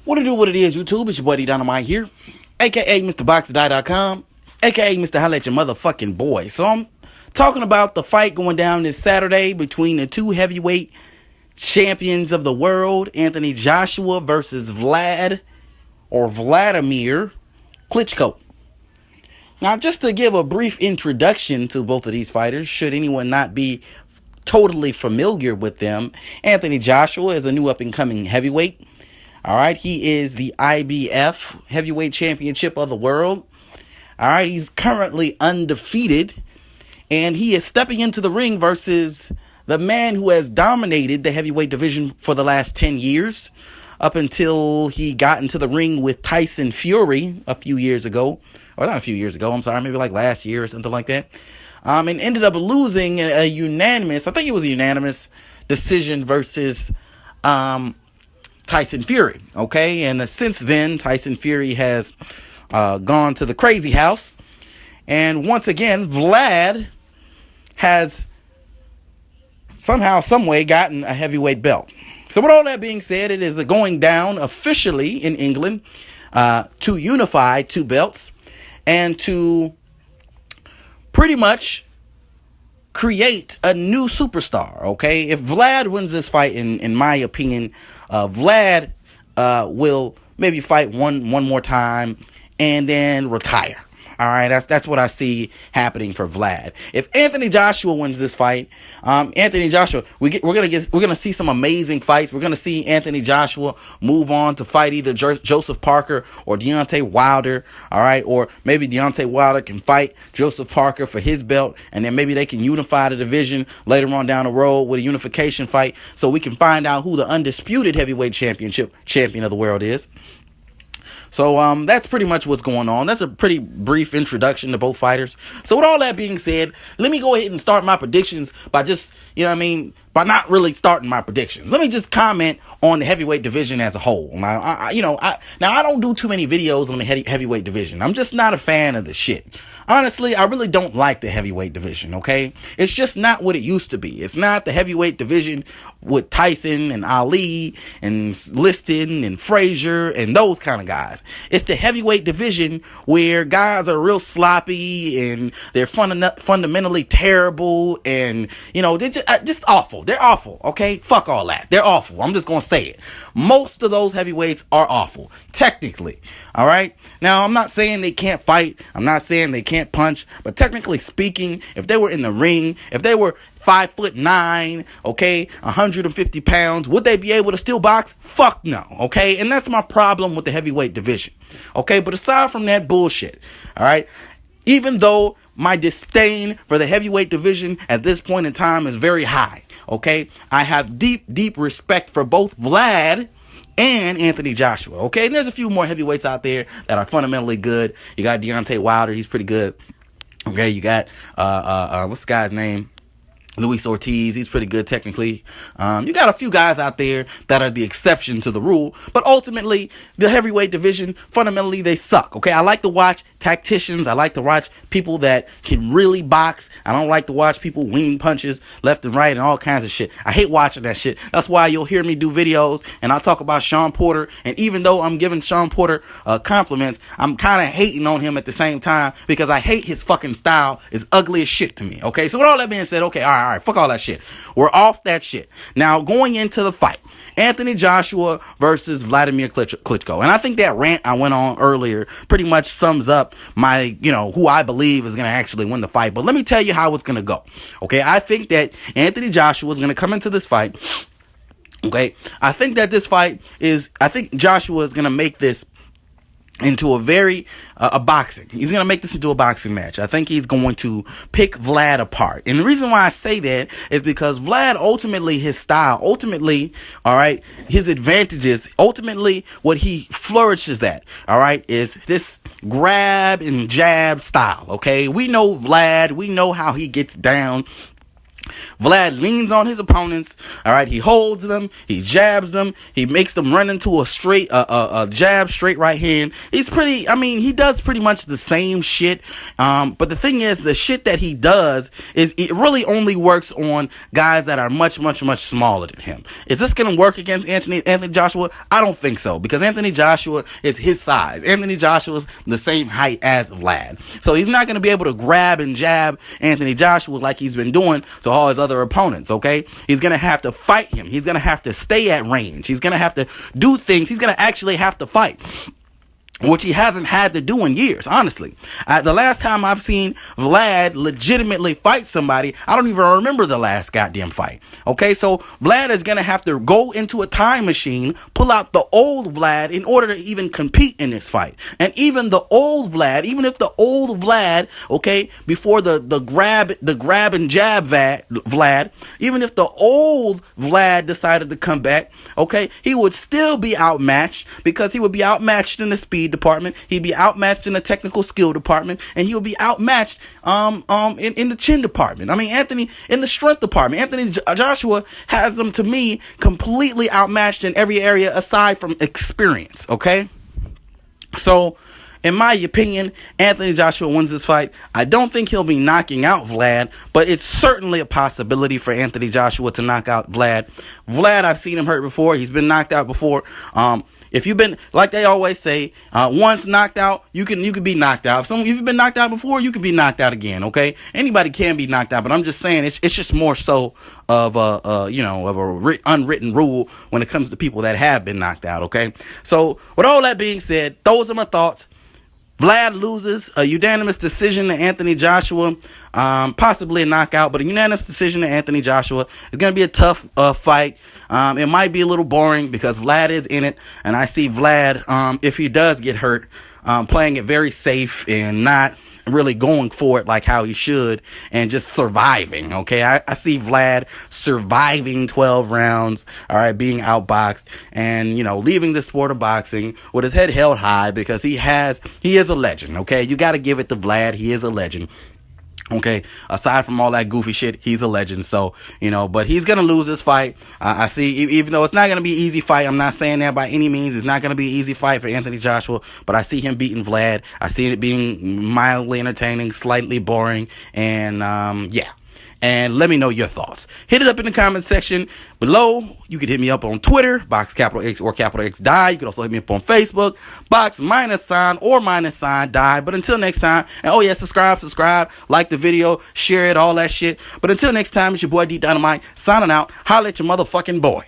What to do, what it is, YouTube? It's your buddy Dynamite here, aka MrBoxDie.com, aka Mr. Holla at your motherfucking boy. So I'm talking about the fight going down this Saturday between the two heavyweight champions of the world, Anthony Joshua versus Vladimir Klitschko. Now, just to give a brief introduction to both of these fighters, should anyone not be totally familiar with them, Anthony Joshua is a new up-and-coming heavyweight. All right, he is the IBF heavyweight championship of the world. All right, he's currently undefeated, and he is stepping into the ring versus the man who has dominated the heavyweight division for the last 10 years, up until he got into the ring with Tyson Fury a few years ago, or not a few years ago, I'm sorry, maybe like last year or something like that, and ended up losing a unanimous, I think it was a unanimous decision versus Tyson Fury, okay? And since then, Tyson Fury has gone to the crazy house. And once again, Vlad has somehow, some way gotten a heavyweight belt. So with all that being said, it is going down officially in England to unify two belts and to pretty much create a new superstar, okay? If Vlad wins this fight, in my opinion, Vlad will maybe fight one more time and then retire. All right, that's what I see happening for Vlad. If Anthony Joshua wins this fight, Anthony Joshua, we're gonna see some amazing fights. We're gonna see Anthony Joshua move on to fight either Joseph Parker or Deontay Wilder. All right, or maybe Deontay Wilder can fight Joseph Parker for his belt, and then maybe they can unify the division later on down the road with a unification fight, so we can find out who the undisputed heavyweight champion of the world is. So that's pretty much what's going on. That's a pretty brief introduction to both fighters. So with all that being said, let me go ahead and start my predictions by just, by not really starting my predictions. Let me just comment on the heavyweight division as a whole. Now, I don't do too many videos on the heavyweight division. I'm just not a fan of the shit. Honestly, I really don't like the heavyweight division, okay? It's just not what it used to be. It's not the heavyweight division with Tyson and Ali and Liston and Frazier and those kind of guys. It's the heavyweight division where guys are real sloppy and they're fundamentally terrible and, they're just awful. They're awful, okay? Fuck all that. They're awful. I'm just going to say it. Most of those heavyweights are awful, technically, all right? Now, I'm not saying they can't fight. I'm not saying they can't punch, but technically speaking, if they were in the ring, if they were 5'9", okay, 150 pounds, would they be able to still box? Fuck no, okay? And that's my problem with the heavyweight division, okay? But aside from that bullshit, all right, even though my disdain for the heavyweight division at this point in time is very high, okay, I have deep respect for both Vlad and Anthony Joshua, okay? And there's a few more heavyweights out there that are fundamentally good. You got Deontay Wilder, he's pretty good. Okay, you got what's the guy's name? Luis Ortiz, he's pretty good technically. You got a few guys out there that are the exception to the rule, but ultimately the heavyweight division, fundamentally they suck, okay? I like to watch tacticians. I like to watch people that can really box. I don't like to watch people wing punches left and right and all kinds of shit. I hate watching that shit. That's why you'll hear me do videos and I'll talk about Sean Porter, and even though I'm giving Sean Porter compliments, I'm kind of hating on him at the same time because I hate his fucking style. It's ugly as shit to me, okay? So with all that being said, okay, all right, fuck all that shit. We're off that shit. Now, going into the fight, Anthony Joshua versus Vladimir Klitschko. And I think that rant I went on earlier pretty much sums up my, who I believe is going to actually win the fight. But let me tell you how it's going to go. Okay, I think that Anthony Joshua is going to come into this fight. Okay, I think that I think Joshua is going to make this into a boxing. He's going to make this into a boxing match. I think he's going to pick Vlad apart. And the reason why I say that is because Vlad, ultimately, his style, all right, his advantages, ultimately, what he flourishes at, all right, is this grab and jab style, okay? We know Vlad. We know how he gets down. Vlad leans on his opponents. All right, he holds them, he jabs them, he makes them run into a straight, a jab, straight right hand. He does pretty much the same shit. But the thing is, the shit that he does it really only works on guys that are much, much, much smaller than him. Is this gonna work against Anthony Joshua? I don't think so, because Anthony Joshua is his size. Anthony Joshua's the same height as Vlad, so he's not gonna be able to grab and jab Anthony Joshua like he's been doing to all his other opponents. Okay, he's gonna have to fight him. He's gonna have to stay at range. He's gonna have to do things. He's gonna actually have to fight, which he hasn't had to do in years, honestly. The last time I've seen Vlad legitimately fight somebody, I don't even remember the last goddamn fight. Okay, so Vlad is going to have to go into a time machine, pull out the old Vlad in order to even compete in this fight. And even the old Vlad, even if the old Vlad, okay, before the grab and jab Vlad, even if the old Vlad decided to come back, okay, he would still be outmatched, because he would be outmatched in the speed department, he'd be outmatched in the technical skill department, and he would be outmatched in the chin department. I mean, Anthony in the strength department. Anthony Joshua has them, to me, completely outmatched in every area aside from experience. Okay, so in my opinion, Anthony Joshua wins this fight. I don't think he'll be knocking out Vlad, but it's certainly a possibility for Anthony Joshua to knock out Vlad. Vlad, I've seen him hurt before. He's been knocked out before. If you've been, like they always say, once knocked out, you can be knocked out. If you've been knocked out before, you can be knocked out again. Okay, anybody can be knocked out, but I'm just saying it's just more so of a unwritten rule when it comes to people that have been knocked out. Okay, so with all that being said, those are my thoughts. Vlad loses a unanimous decision to Anthony Joshua, possibly a knockout, but a unanimous decision to Anthony Joshua. It's going to be a tough fight. It might be a little boring because Vlad is in it, and I see Vlad, if he does get hurt, playing it very safe and not really going for it like how he should, and just surviving. Okay, I see Vlad surviving 12 rounds, all right, being outboxed, and leaving the sport of boxing with his head held high, because he is a legend. Okay, you got to give it to Vlad. He is a legend. Okay, aside from all that goofy shit, he's a legend. So, but he's going to lose this fight. I see, even though it's not going to be an easy fight, I'm not saying that by any means. It's not going to be an easy fight for Anthony Joshua, but I see him beating Vlad. I see it being mildly entertaining, slightly boring, and yeah. And let me know your thoughts. Hit it up in the comment section below. You can hit me up on Twitter, Box X or X Die. You can also hit me up on Facebook, Box -sign or -sign Die. But until next time, and oh yeah, subscribe, like the video, share it, all that shit. But until next time, it's your boy D Dynamite signing out. Holla at your motherfucking boy.